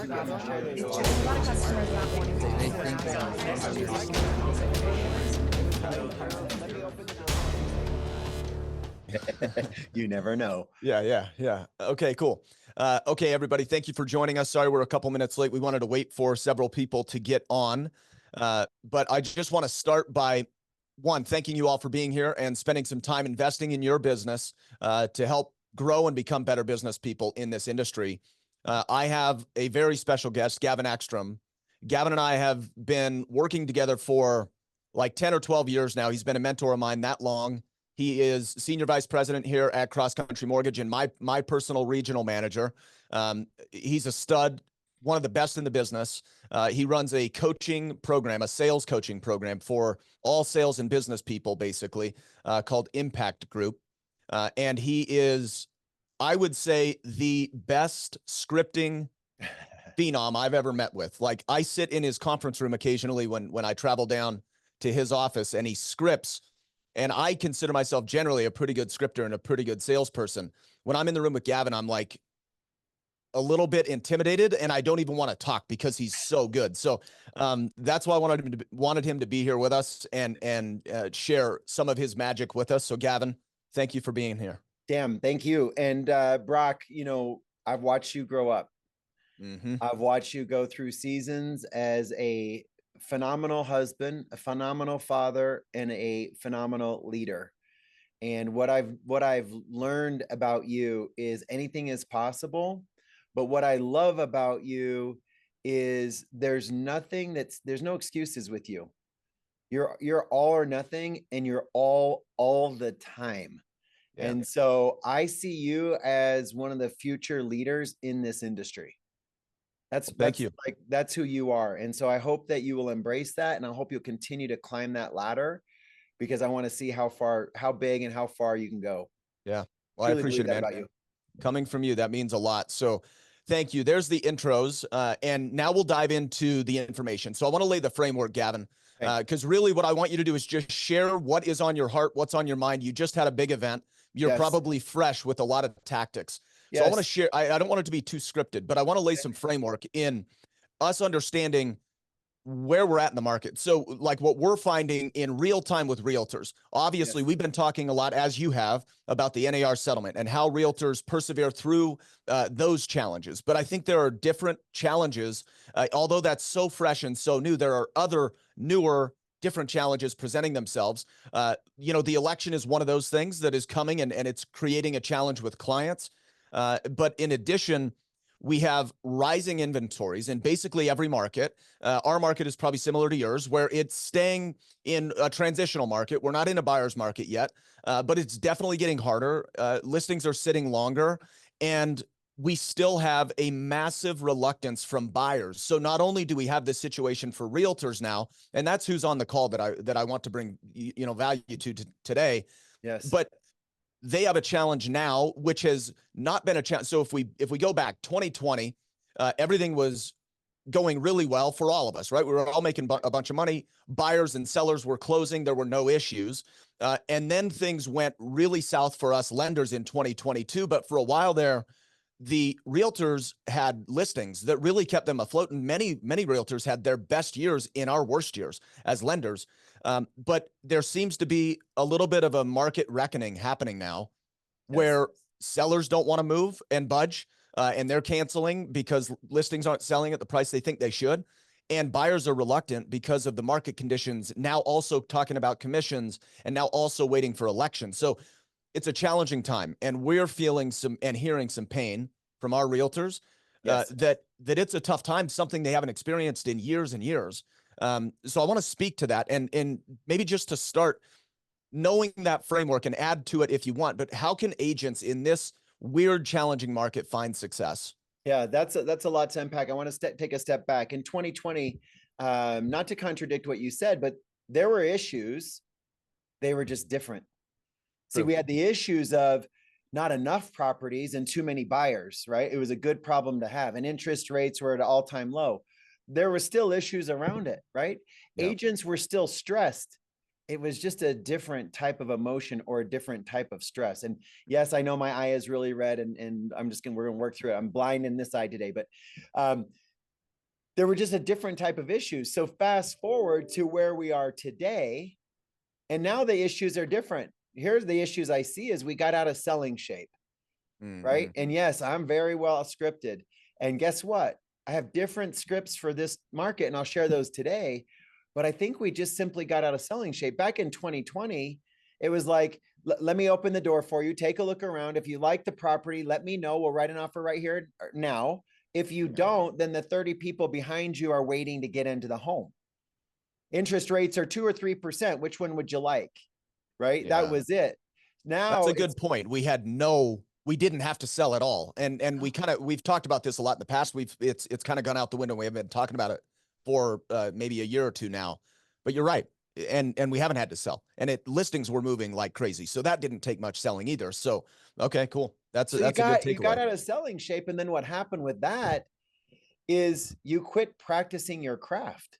It's just a lot of customers not wanting to You never know. Yeah. Okay, cool. Okay, everybody, thank you for joining us. Sorry, we're a couple minutes late. We wanted to wait for several people to get on. But I just want to start by, one, thanking you all for being here and spending some time investing in your business to help grow and become better business people in this industry. I have a very special guest, Gavin Ekstrom. Gavin and I have been working together for like 10 or 12 years now. He's been a mentor of mine that long. He is senior vice president here at CrossCountry Mortgage and my personal regional manager. He's a stud, one of the best in the business. He runs a coaching program, a sales coaching program for all sales and business people, basically, called Impact Group. And he is, I would say, the best scripting phenom I've ever met with. Like, I sit in his conference room occasionally when I travel down to his office, and he scripts. And I consider myself generally a pretty good scripter and a pretty good salesperson. When I'm in the room with Gavin, I'm like a little bit intimidated, and I don't even want to talk because he's so good. So that's why I wanted him to be here with us and share some of his magic with us. So Gavin, thank you for being here. Damn, thank you. And Broch, you know, I've watched you grow up. Mm-hmm. I've watched you go through seasons as a phenomenal husband, a phenomenal father, and a phenomenal leader. And what I've learned about you is anything is possible. But what I love about you is there's no excuses with you. You're all or nothing, and you're all the time. Yeah. And so I see you as one of the future leaders in this industry. Thank you. Like, that's who you are. And so I hope that you will embrace that. And I hope you'll continue to climb that ladder, because I want to see how big and how far you can go. Yeah. Well, I appreciate it, man. About you. Coming from you, that means a lot. So thank you. There's the intros. And now we'll dive into the information. So I want to lay the framework, Gavin, because really what I want you to do is just share what is on your heart, what's on your mind. You just had a big event. You're probably fresh with a lot of tactics. So I want to share, I don't want it to be too scripted, but I want to lay some framework in us understanding where we're at in the market. So like what we're finding in real time with realtors, obviously we've been talking a lot, as you have, about the NAR settlement and how realtors persevere through those challenges. But I think there are different challenges, although that's so fresh and so new, there are other newer different challenges presenting themselves. You know, the election is one of those things that is coming and it's creating a challenge with clients. But in addition, we have rising inventories in basically every market. Our market is probably similar to yours, where it's staying in a transitional market. We're not in a buyer's market yet, but it's definitely getting harder. Listings are sitting longer, and we still have a massive reluctance from buyers. So not only do we have this situation for realtors now, and that's who's on the call that I want to bring value to today. Yes. But they have a challenge now, which has not been a challenge. So if we go back 2020, everything was going really well for all of us, right? We were all making a bunch of money. Buyers and sellers were closing. There were no issues. And then things went really south for us lenders in 2022. But for a while there, the realtors had listings that really kept them afloat. And many realtors had their best years in our worst years as lenders. But there seems to be a little bit of a market reckoning happening now where sellers don't want to move and budge, and they're canceling because listings aren't selling at the price they think they should. And buyers are reluctant because of the market conditions, now also talking about commissions and now also waiting for elections. So it's a challenging time, and we're feeling some and hearing some pain from our realtors that it's a tough time, something they haven't experienced in years and years. So I want to speak to that and maybe just to start knowing that framework and add to it if you want, but how can agents in this weird, challenging market find success? Yeah, that's a lot to unpack. I want to take a step back. In 2020, not to contradict what you said, but there were issues. They were just different. See, we had the issues of not enough properties and too many buyers, right? It was a good problem to have. And interest rates were at an all-time low. There were still issues around it, right? Yep. Agents were still stressed. It was just a different type of emotion or a different type of stress. And yes, I know my eye is really red, and we're going to work through it. I'm blind in this eye today, but there were just a different type of issues. So fast forward to where we are today, and now the issues are different. Here's the issues I see is we got out of selling shape, right? And yes, I'm very well scripted. And guess what? I have different scripts for this market, and I'll share those today. But I think we just simply got out of selling shape. Back in 2020, it was like, let me open the door for you. Take a look around. If you like the property, let me know. We'll write an offer right here now. If you don't, then the 30 people behind you are waiting to get into the home. Interest rates are 2 or 3%. Which one would you like? Right? Yeah. That was it. Now that's a good point. We didn't have to sell at all. And we've talked about this a lot in the past. It's kind of gone out the window. We have been talking about it for maybe a year or two now, but you're right. And we haven't had to sell, and listings were moving like crazy. So that didn't take much selling either. So, okay, cool. That's a good takeaway. You got out of selling shape. And then what happened with that is you quit practicing your craft.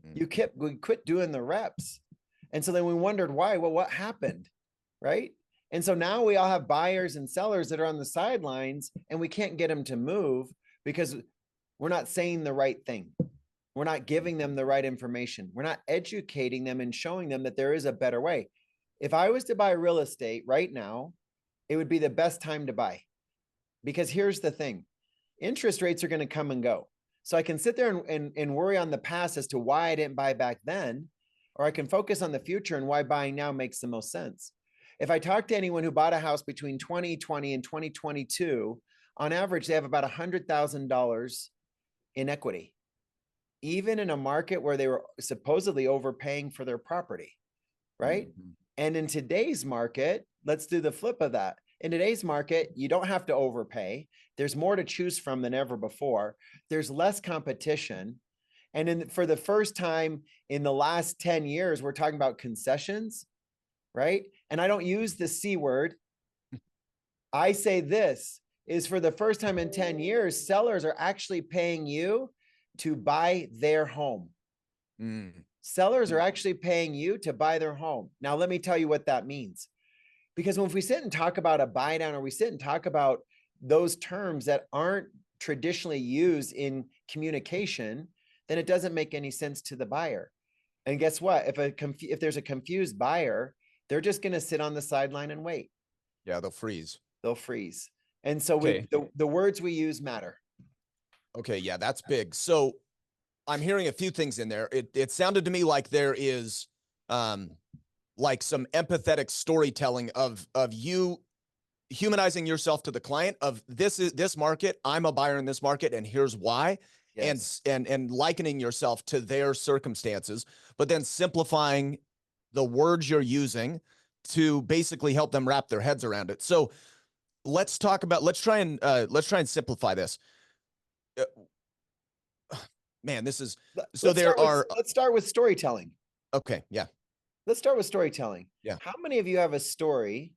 We quit doing the reps. And so then we wondered why. Well, what happened? Right. And so now we all have buyers and sellers that are on the sidelines, and we can't get them to move because we're not saying the right thing. We're not giving them the right information. We're not educating them and showing them that there is a better way. If I was to buy real estate right now, it would be the best time to buy. Because here's the thing. Interest rates are going to come and go. So I can sit there and worry on the past as to why I didn't buy back then, or I can focus on the future and why buying now makes the most sense. If I talk to anyone who bought a house between 2020 and 2022, on average, they have about $100,000 in equity, even in a market where they were supposedly overpaying for their property, right? And in today's market, let's do the flip of that. In today's market, you don't have to overpay. There's more to choose from than ever before. There's less competition. And for the first time in the last 10 years, we're talking about concessions, right? And I don't use the C word. I say this is for the first time in 10 years, sellers are actually paying you to buy their home. Sellers are actually paying you to buy their home. Now, let me tell you what that means. Because if we sit and talk about a buy down, or we sit and talk about those terms that aren't traditionally used in communication, then it doesn't make any sense to the buyer. And guess what? If there's a confused buyer, they're just going to sit on the sideline and wait. Yeah, they'll freeze. And so the words we use matter. Okay, yeah, that's big. So I'm hearing a few things in there. It sounded to me like there is like some empathetic storytelling of you humanizing yourself to the client of this market. I'm a buyer in this market, and here's why. Yes. And likening yourself to their circumstances, but then simplifying the words you're using to basically help them wrap their heads around it. So let's try and simplify this. Man, this is so let's start with storytelling. Okay. Yeah. Let's start with storytelling. Yeah. How many of you have a story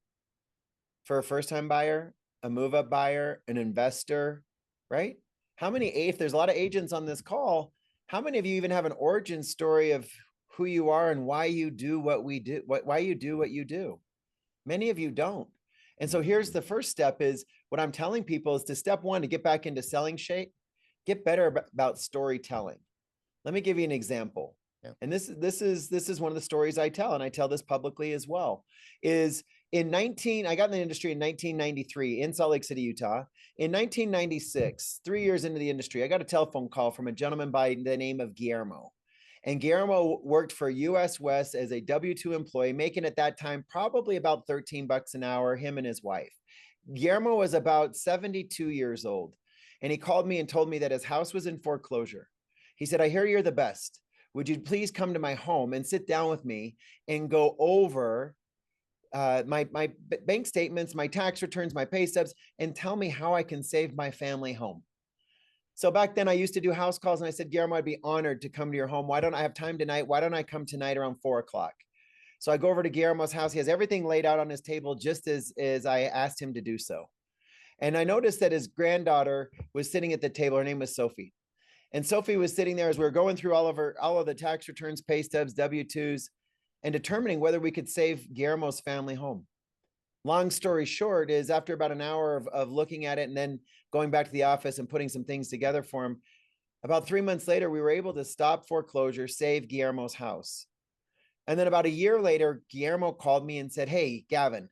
for a first-time buyer, a move-up buyer, an investor, right? How many, if there's a lot of agents on this call, how many of you even have an origin story of who you are and why you do what we do, why you do what you do? Many of you don't. And so here's the first step is what I'm telling people is to step one, to get back into selling shape, get better about storytelling. Let me give you an example. Yeah. And this is one of the stories I tell, and I tell this publicly as well, is I got in the industry in 1993 in Salt Lake City, Utah. In 1996, 3 years into the industry, I got a telephone call from a gentleman by the name of Guillermo. And Guillermo worked for US West as a W-2 employee, making at that time probably about $13 an hour, him and his wife. Guillermo was about 72 years old. And he called me and told me that his house was in foreclosure. He said, I hear you're the best. Would you please come to my home and sit down with me and go over my bank statements, my tax returns, my pay stubs, and tell me how I can save my family home. So back then I used to do house calls, and I said, Guillermo, I'd be honored to come to your home. Why don't I have time tonight? Why don't I come tonight around 4 o'clock? So I go over to Guillermo's house. He has everything laid out on his table, just as I asked him to do so. And I noticed that his granddaughter was sitting at the table. Her name was Sophie. And Sophie was sitting there as we were going through all of the tax returns, pay stubs, W-2s, and determining whether we could save Guillermo's family home. Long story short is after about an hour of looking at it and then going back to the office and putting some things together for him, About 3 months later, we were able to stop foreclosure, save Guillermo's house. And then about a year later, Guillermo called me and said, hey, Gavin,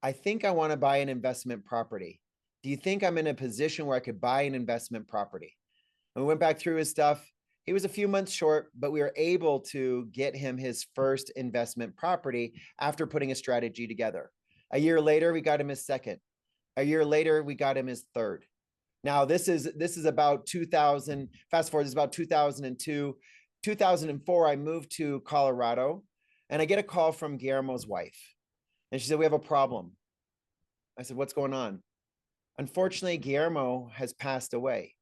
I think I want to buy an investment property. Do you think I'm in a position where I could buy an investment property? And we went back through his stuff. He was a few months short, but we were able to get him his first investment property after putting a strategy together. A year later, we got him his second. A year later, we got him his third. Now, this is about 2000, fast forward, this is about 2002. 2004, I moved to Colorado, and I get a call from Guillermo's wife. And she said, we have a problem. I said, what's going on? Unfortunately, Guillermo has passed away.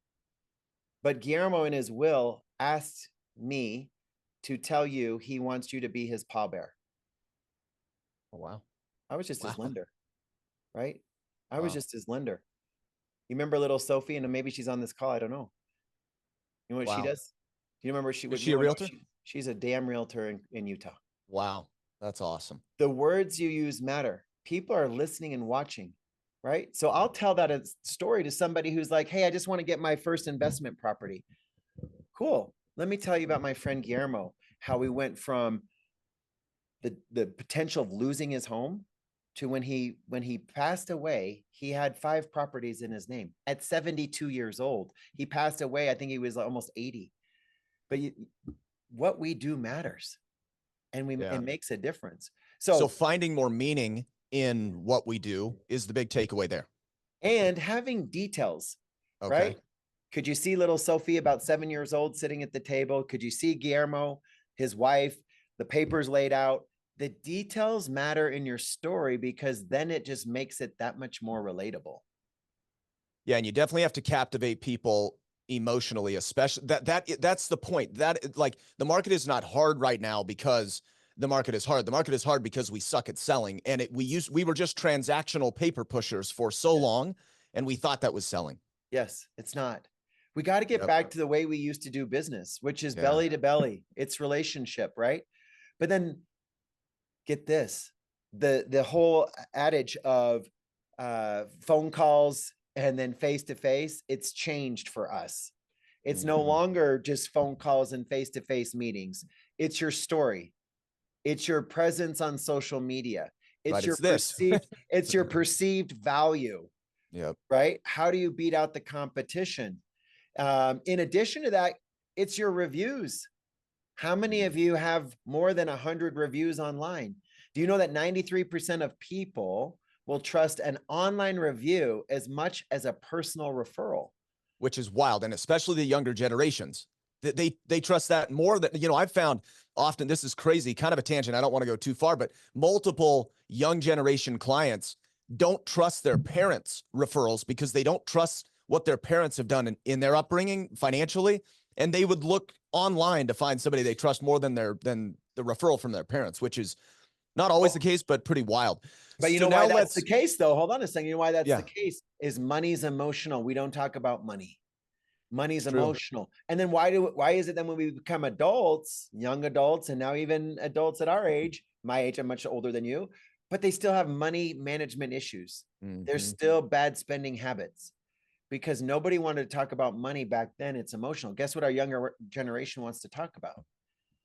But Guillermo in his will asked me to tell you he wants you to be his pallbearer. Oh, wow. I was just his Wow. lender, right? I was Wow. just his lender. You remember little Sophie? And maybe she's on this call. I don't know. You know what she Wow. does? Do you remember Is she a realtor? She's a damn realtor in Utah. Wow. That's awesome. The words you use matter. People are listening and watching, right? So I'll tell that a story to somebody who's like, hey, I just want to get my first investment property. Cool. Let me tell you about my friend Guillermo, how we went from the potential of losing his home to when he passed away, he had 5 properties in his name at 72 years old. He passed away, I think he was almost 80. But what we do matters, and it makes a difference. So finding more meaning in what we do is the big takeaway there. And having details, Okay. right? Could you see little Sophie, about 7 years old, sitting at the table? Could you see Guillermo, his wife, the papers laid out? The details matter in your story because then it just makes it that much more relatable. Yeah, and you definitely have to captivate people emotionally, especially that's the point. That, like, the market is not hard right now because the market is hard. The market is hard because we suck at selling, and we were just transactional paper pushers for so long, and we thought that was selling. Yes, it's not. We got to get back to the way we used to do business, which is belly to belly. It's relationship, right? But then get this, the whole adage of phone calls and then face-to-face, it's changed for us. It's no longer just phone calls and face-to-face meetings. It's your story. It's your presence on social media. It's your perceived, it's your perceived value. Yep. Right? How do you beat out the competition? In addition to that, it's your reviews. How many of you have more than 100 reviews online? Do you know that 93% of people will trust an online review as much as a personal referral? Which is wild. And especially the younger generations, they trust that more than, I've found often, this is crazy, kind of a tangent, I don't want to go too far, but multiple young generation clients don't trust their parents' referrals because they don't trust what their parents have done in their upbringing financially. And they would look online to find somebody they trust more than the referral from their parents, which is not always the case, but pretty wild. But you know why that's the case, though? Hold on a second. You know why that's the case is money's emotional. We don't talk about money. Money's emotional. And then why is it then when we become adults, young adults, and now even adults at our age, my age, I'm much older than you, but they still have money management issues. There's still bad spending habits because nobody wanted to talk about money back then. It's emotional. Guess what our younger generation wants to talk about?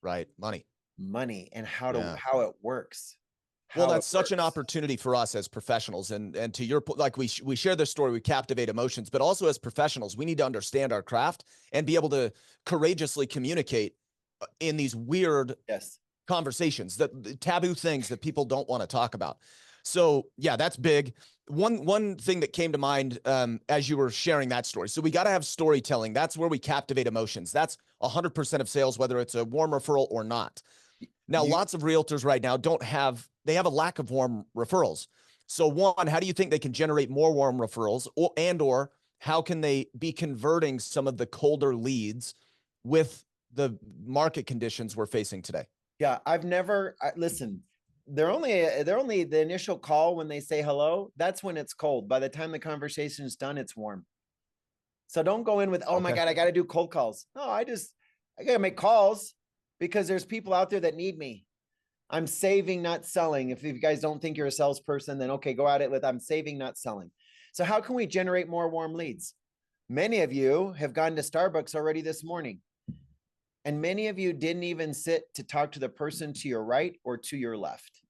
Right. Money and how it works. Well, that's such an opportunity for us as professionals. And to your point, like we share this story, we captivate emotions, but also as professionals, we need to understand our craft and be able to courageously communicate in these weird conversations, that taboo things that people don't want to talk about. So yeah, that's big. One thing that came to mind as you were sharing that story. So we got to have storytelling. That's where we captivate emotions. That's 100% of sales, whether it's a warm referral or not. Now, lots of realtors right now they have a lack of warm referrals. So one, how do you think they can generate more warm referrals, or how can they be converting some of the colder leads with the market conditions we're facing today? Yeah, listen, they're only the initial call when they say hello. That's when it's cold. By the time the conversation is done, it's warm. So don't go in with, oh my God, I got to do cold calls. No, I got to make calls because there's people out there that need me. I'm saving, not selling. If you guys don't think you're a salesperson, then okay, go at it with I'm saving, not selling. So how can we generate more warm leads? Many of you have gone to Starbucks already this morning. And many of you didn't even sit to talk to the person to your right or to your left.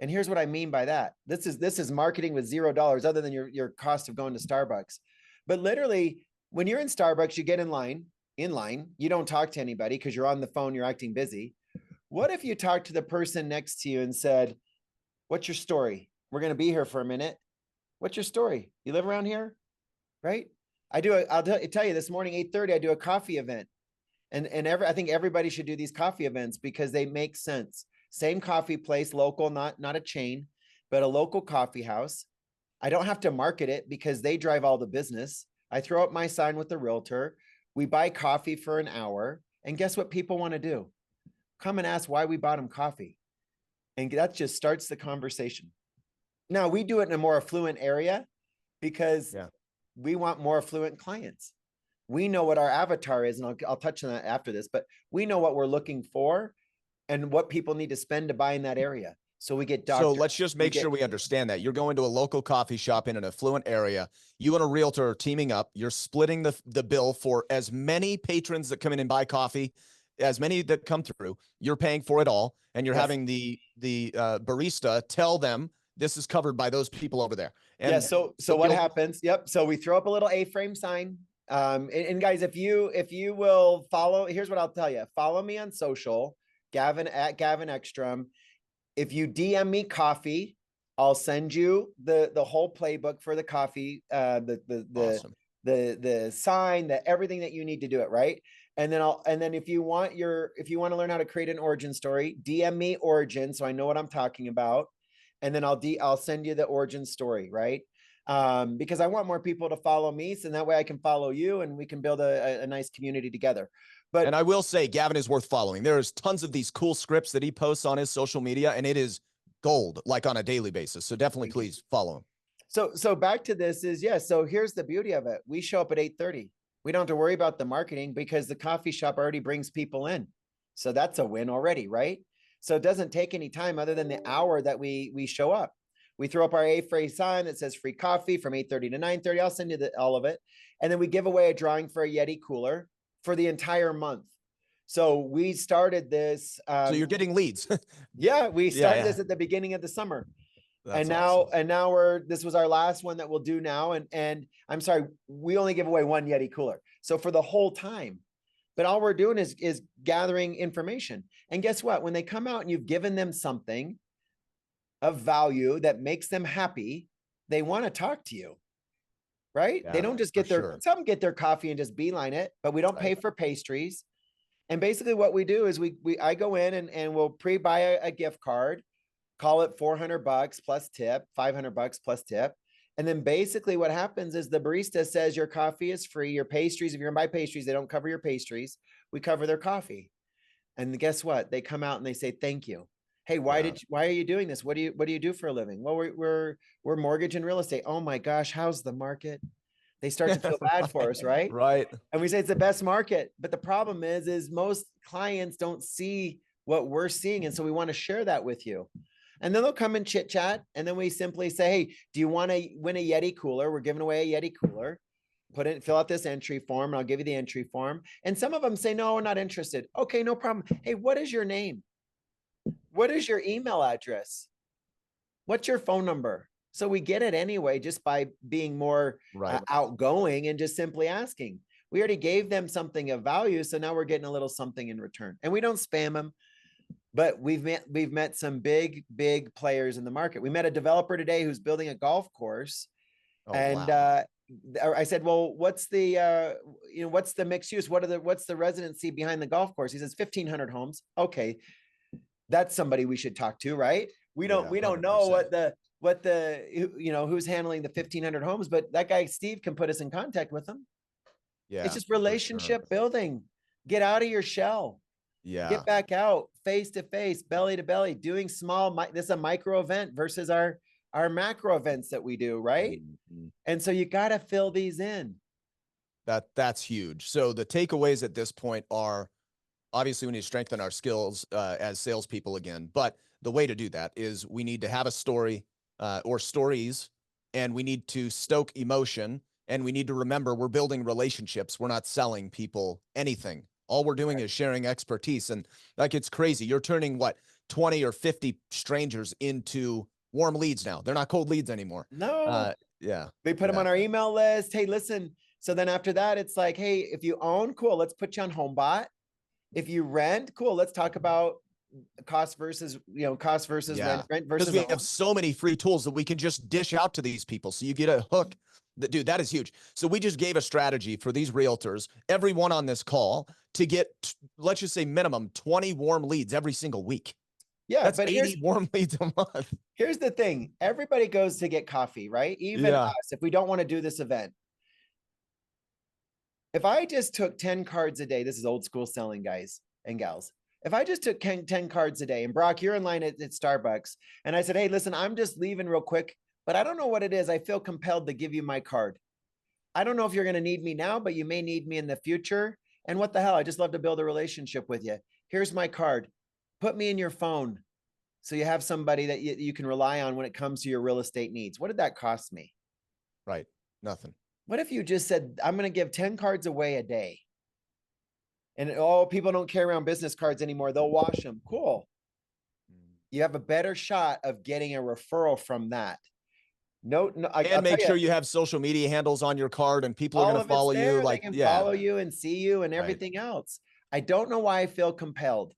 And here's what I mean by that. This is marketing with $0 other than your cost of going to Starbucks. But literally, when you're in Starbucks, you get in line, you don't talk to anybody because you're on the phone, you're acting busy. What if you talked to the person next to you and said, what's your story? We're going to be here for a minute. What's your story? You live around here, right? I'll tell you this morning, 8:30, I do a coffee event. And I think everybody should do these coffee events because they make sense. Same coffee place, local, not a chain, but a local coffee house. I don't have to market it because they drive all the business. I throw up my sign with the realtor. We buy coffee for an hour. And guess what people want to do? Come and ask why we bought them coffee. And that just starts the conversation. Now, we do it in a more affluent area because we want more affluent clients. We know what our avatar is, and I'll touch on that after this, but we know what we're looking for and what people need to spend to buy in that area. So we get doctors. So let's just make sure we understand that. You're going to a local coffee shop in an affluent area. You and a realtor are teaming up. You're splitting the bill for as many patrons that come in and buy coffee, as many that come through. You're paying for it all, and you're having the barista tell them this is covered by those people over there. And so what happens? Yep. So we throw up a little A-frame sign. And guys, if you will follow, here's what I'll tell you. Follow me on social, Gavin at Gavin Ekstrom. If you DM me coffee, I'll send you the whole playbook for the coffee, awesome. the sign, everything that you need to do it, right? And then if you want to learn how to create an origin story, DM me origin so I know what I'm talking about. And then I'll send you the origin story, right? Because I want more people to follow me, so that way I can follow you and we can build a nice community together. And I will say, Gavin is worth following. There's tons of these cool scripts that he posts on his social media, and it is gold, like on a daily basis. So definitely please follow him. So back to this is, so here's the beauty of it. We show up at 8:30. We don't have to worry about the marketing because the coffee shop already brings people in. So that's a win already, right? So it doesn't take any time other than the hour that we show up. We throw up our A-frame sign that says free coffee from 8:30 to 9:30. I'll send you all of it. And then we give away a drawing for a Yeti cooler for the entire month. So we started this. So you're getting leads. We started this at the beginning of the summer. That's awesome. This was our last one that we'll do now. And I'm sorry, we only give away one Yeti cooler. So for the whole time, but all we're doing is gathering information. And guess what? When they come out and you've given them something of value that makes them happy, they want to talk to you, right? They don't just get some get their coffee and just beeline it, but we don't pay for pastries. And basically what we do is I go in and we'll pre-buy a gift card, call it $400 plus tip, $500 plus tip. And then basically what happens is the barista says your coffee is free, your pastries, if you're gonna buy pastries, they don't cover your pastries. We cover their coffee. And guess what? They come out and they say, thank you. Hey, why are you doing this? What do you do for a living? Well, we're mortgage and real estate. Oh my gosh, how's the market? They start to feel bad for us, right? Right. And we say it's the best market. But the problem is most clients don't see what we're seeing. And so we want to share that with you. And then they'll come and chit chat. And then we simply say, hey, do you want to win a Yeti cooler? We're giving away a Yeti cooler. Fill out this entry form and I'll give you the entry form. And some of them say, no, we're not interested. Okay, no problem. Hey, what is your name? What is your email address? What's your phone number? So we get it anyway, just by being more outgoing and just simply asking. We already gave them something of value. So now we're getting a little something in return, and we don't spam them, but we've met some big players in the market. We met a developer today who's building a golf course. I said, well, what's the mixed use? What's the residency behind the golf course? He says 1,500 homes. Okay. That's somebody we should talk to, right? We don't know who's handling the 1,500 homes, but that guy, Steve, can put us in contact with them. Yeah. It's just relationship building. Get out of your shell. Yeah. Get back out face to face, belly to belly, doing this is a micro event versus our macro events that we do. Right. Mm-hmm. And so you got to fill these in. That's huge. So the takeaways at this point are, obviously, we need to strengthen our skills as salespeople again. But the way to do that is we need to have a story or stories, and we need to stoke emotion And we need to remember we're building relationships. We're not selling people anything. All we're doing is sharing expertise. And like, it's crazy. You're turning what, 20 or 50 strangers into warm leads now. They're not cold leads anymore. No, Yeah. we put them on our email list. Hey, listen. So then after that, it's like, hey, if you own, cool, let's put you on HomeBot. If you rent, cool, let's talk about cost versus Yeah. rent Because versus we own. have so many free tools that we can just dish out to these people. So you get a hook. Dude, that is huge. So we just gave a strategy for these realtors, everyone on this call, to get, let's just say minimum 20 warm leads every single week. Yeah, That's but 80 warm leads a month. here's the thing. Everybody goes to get coffee, right? Even Yeah. us, if we don't want to do this event. If I just took 10 cards a day, this is old school selling, guys and gals. If I just took 10 cards a day, and Broch, you're in line at Starbucks, and I said, hey, listen, I'm just leaving real quick, but I don't know what it is. I feel compelled to give you my card. I don't know if you're going to need me now, but you may need me in the future. And what the hell? I just love to build a relationship with you. Here's my card. Put me in your phone so you have somebody that you can rely on when it comes to your real estate needs. What did that cost me? Right. Nothing. What if you just said, I'm going to give 10 cards away a day? And oh, people don't carry around business cards anymore. They'll wash them. Cool. You have a better shot of getting a referral from that. No, and I'll make tell sure you, you have social media handles on your card and people are all going to of it's follow there. you. Like, They can yeah, follow you and see you and Right. everything else. I don't know why I feel compelled,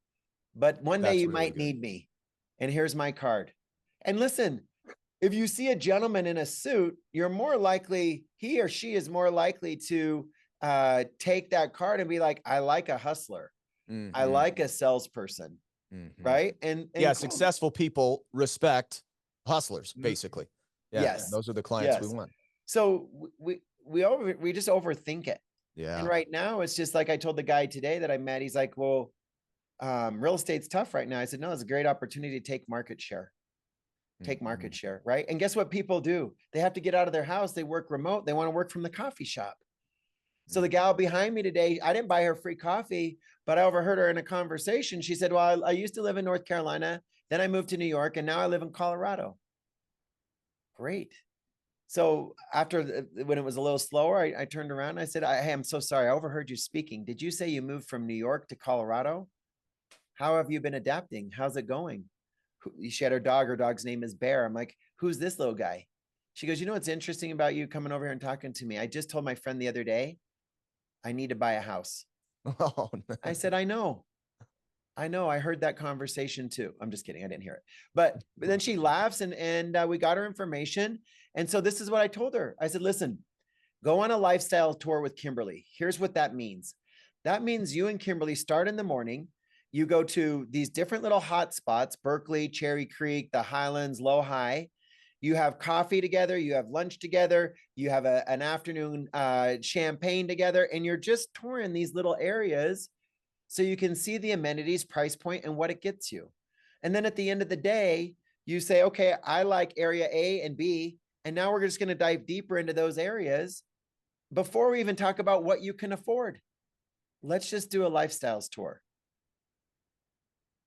but one day That's you really might good. need me. And here's my card. And listen, if you see a gentleman in a suit, you're more likely, he or she is more likely to take that card and be like, I like a hustler. I like a salesperson. Right. And yeah, cool. successful people respect hustlers, basically. Yeah. Yes. Those are the clients we Yes. want. So we just overthink it. Yeah. And right now it's just like I told the guy today that I met, he's like, well, real estate's tough right now. I said, no, it's a great opportunity to take market share. Take market share, right? And guess what people do? They have to get out of their house. They work remote. They want to work from the coffee shop. So the gal behind me today, I didn't buy her free coffee, but I overheard her in a conversation. She said, well, I used to live in North Carolina. Then I moved to New York and now I live in Colorado. Great. So after when it was a little slower, I turned around and I said, hey, I'm so sorry. I overheard you speaking. Did you say you moved from New York to Colorado? How have you been adapting? How's it going? She had her dog. Her dog's name is Bear. I'm like, who's this little guy? She goes, you know what's interesting about you coming over here and talking to me? I just told my friend the other day, I need to buy a house. Oh, no. I said, I know. I heard that conversation too. I'm just kidding. I didn't hear it. But then she laughs and we got her information. And so this is what I told her. I said, listen, go on a lifestyle tour with Kimberly. Here's what that means. That means you and Kimberly start in the morning. You go to these different little hot spots, Berkeley, Cherry Creek, the Highlands, Low High. You have coffee together. You have lunch together. You have an afternoon champagne together. And you're just touring these little areas so you can see the amenities, price point, and what it gets you. And then at the end of the day, you say, okay, I like area A and B. And now we're just going to dive deeper into those areas before we even talk about what you can afford. Let's just do a lifestyles tour.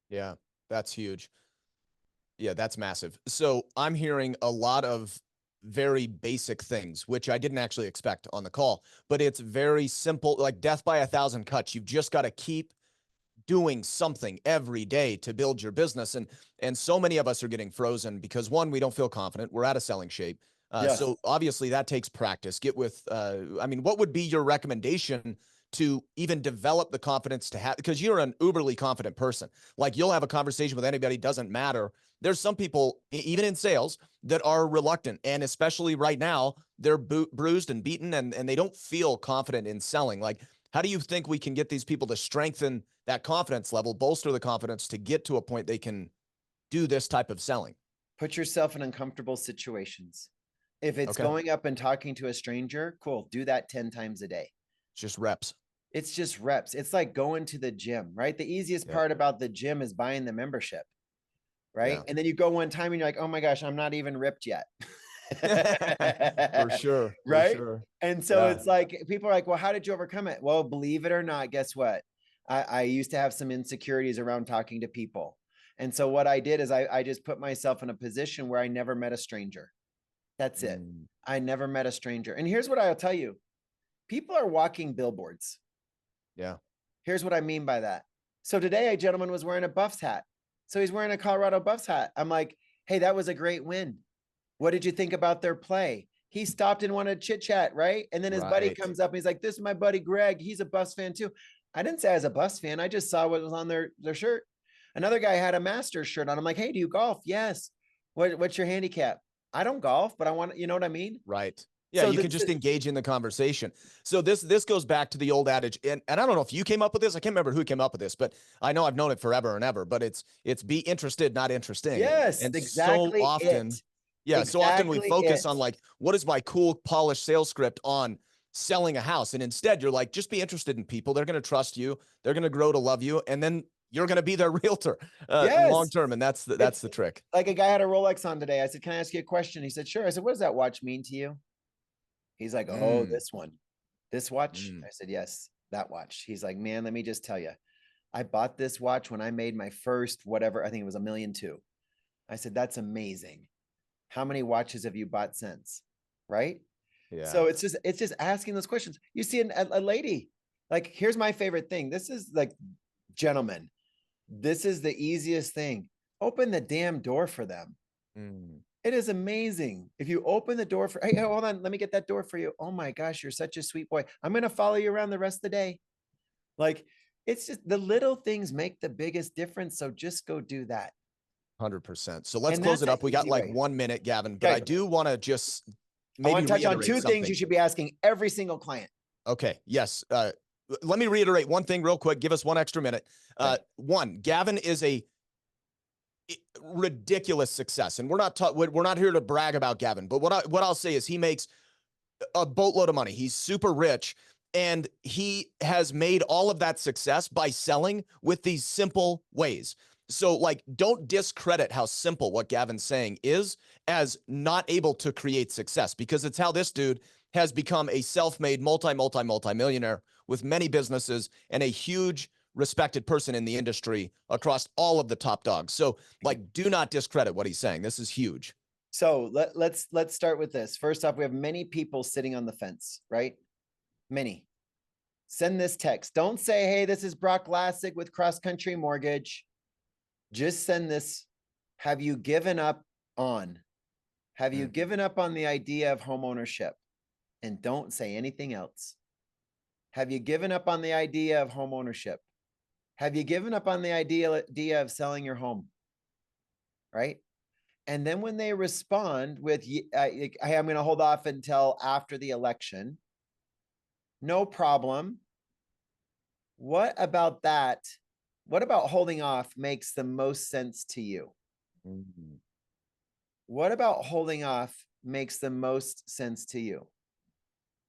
Yeah, that's huge. Yeah, that's massive. So I'm hearing a lot of very basic things, which I didn't actually expect on the call, but it's very simple, like death by 1,000 cuts. You've just got to keep doing something every day to build your business. And so many of us are getting frozen because one, we don't feel confident. We're out of selling shape. Yes. So obviously that takes practice. Get with, what would be your recommendation to even develop the confidence to have, because you're an uberly confident person. Like you'll have a conversation with anybody, doesn't matter. There's some people, even in sales, that are reluctant. And especially right now, they're bruised and beaten and they don't feel confident in selling. Like, how do you think we can get these people to strengthen that confidence level, bolster the confidence to get to a point they can do this type of selling? Put yourself in uncomfortable situations. If it's Okay. going up and talking to a stranger, cool. Do that 10 times a day. It's just reps. It's just reps. It's like going to the gym, right? The easiest part about the gym is buying the membership, right? Yeah. And then you go one time and you're like, oh my gosh, I'm not even ripped yet. For sure. Right. For sure. And so Yeah. it's like, people are like, well, how did you overcome it? Well, believe it or not, guess what? I used to have some insecurities around talking to people. And so what I did is I just put myself in a position where I never met a stranger. That's it. Mm. I never met a stranger. And here's what I'll tell you. People are walking billboards. Yeah. Here's what I mean by that. So today a gentleman was wearing a Buffs hat. So he's wearing a Colorado Buffs hat. I'm like, hey, that was a great win. What did you think about their play? He stopped and wanted to chit chat, right? And then his buddy Right. comes up and he's like, this is my buddy Greg. He's a Buffs fan too. I didn't say I was a Buffs fan. I just saw what was on their shirt. Another guy had a Masters shirt on. I'm like, hey, do you golf? Yes. What's your handicap? I don't golf, but I want, you know what I mean? Right. Yeah, So you can just engage in the conversation. So this goes back to the old adage, and I don't know if you came up with this. I can't remember who came up with this, but I know I've known it forever and ever. But it's be interested, not interesting. yes, And exactly so often, it. yeah, so often we Exactly focus it. on like, what is my cool, polished sales script on selling a house, and instead you're like, just be interested in people. They're going to trust you. They're going to grow to love you, and then you're going to be their realtor Yes. long term. And that's the trick. Like a guy had a Rolex on today. I said, can I ask you a question? He said, sure. I said, what does that watch mean to you? He's like, oh, this one, this watch. I said, yes, that watch. He's like, man, let me just tell you, I bought this watch when I made my first, whatever, I think it was $1.2 million. I said, that's amazing. How many watches have you bought since? Right. Yeah. So it's just asking those questions. You see a lady, like, here's my favorite thing. This is like, gentlemen, this is the easiest thing. Open the damn door for them. It is amazing. If you open the door for, hey, hold on, let me get that door for you. Oh my gosh, you're such a sweet boy. I'm going to follow you around the rest of the day. Like, it's just the little things make the biggest difference. So just go do that. 100%. So let's And close that's it up. an We got easy like way. 1 minute, Gavin, but Okay. I do want to just I maybe want to touch on reiterate two something. things you should be asking every single client. Okay. Yes. Let me reiterate one thing real quick. Give us 1 extra minute. One, Gavin is a ridiculous success, and we're not here to brag about Gavin, but what I'll say is he makes a boatload of money. He's super rich, and he has made all of that success by selling with these simple ways. So like, don't discredit how simple what Gavin's saying is as not able to create success, because it's how this dude has become a self-made multi-millionaire with many businesses and a huge respected person in the industry across all of the top dogs. So like, do not discredit what he's saying. This is huge. So let's start with this. First off, we have many people sitting on the fence, right? Many. Send this text. Don't say, hey, this is Broch Lassig with CrossCountry Mortgage. Just send this. Have you given up on? Have you given up on the idea of home ownership? And don't say anything else. Have you given up on the idea of home ownership? Have you given up on the idea of selling your home? Right? And then when they respond with, hey, I'm going to hold off until after the election. No problem. What about that? What about holding off makes the most sense to you? What about holding off makes the most sense to you?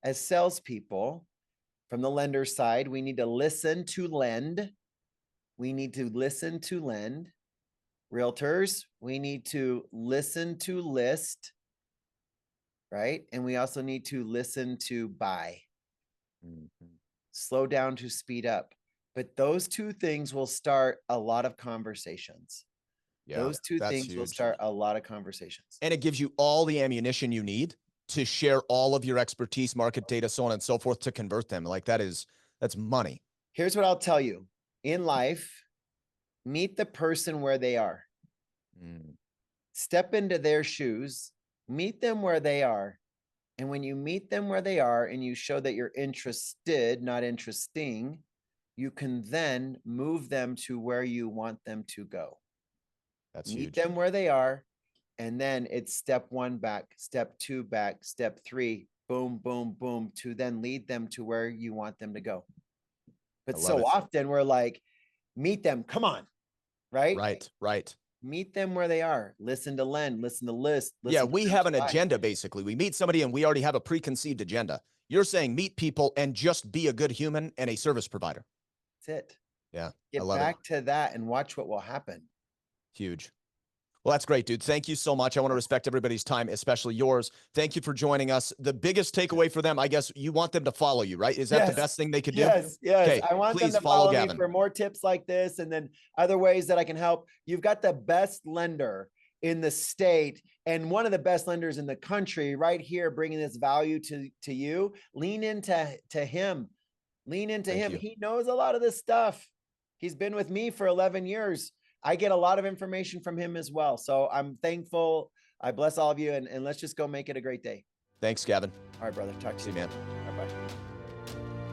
As salespeople, from the lender side, we need to listen to lend. We need to listen to lend. Realtors, we need to listen to list, right? And we also need to listen to buy. Slow down to speed up. But those two things will start a lot of conversations. Yeah, those two things will start a lot of conversations. And it gives you all the ammunition you need to share all of your expertise, market data, so on and so forth, to convert them. Like that's money. Here's what I'll tell you. In life, meet the person where they are. Step into their shoes, meet them where they are. And when you meet them where they are and you show that you're interested, not interesting, you can then move them to where you want them to go. That's meet huge. them where they are. And then it's step 1 back, step 2 back, step 3, boom, boom, boom, to then lead them to where you want them to go. But so often we're like, meet them, come on, right? Right. Meet them where they are. Listen to lend, listen to list. Yeah, we have an agenda, basically. We meet somebody and we already have a preconceived agenda. You're saying meet people and just be a good human and a service provider. That's it. Yeah, Get back to that and watch what will happen. Huge. Well, that's great, dude. Thank you so much. I want to respect everybody's time, especially yours. Thank you for joining us. The biggest takeaway for them, I guess, you want them to follow you, right? Is that the best thing they could do? Yes. Okay, I want them to follow me for more tips like this, and then other ways that I can help. You've got the best lender in the state and one of the best lenders in the country right here, bringing this value to you. Lean into him. Lean into Thank him. you. He knows a lot of this stuff. He's been with me for 11 years. I get a lot of information from him as well. So I'm thankful. I bless all of you, and let's just go make it a great day. Thanks, Gavin. All right, brother. Talk to See you, you, man. Bye-bye.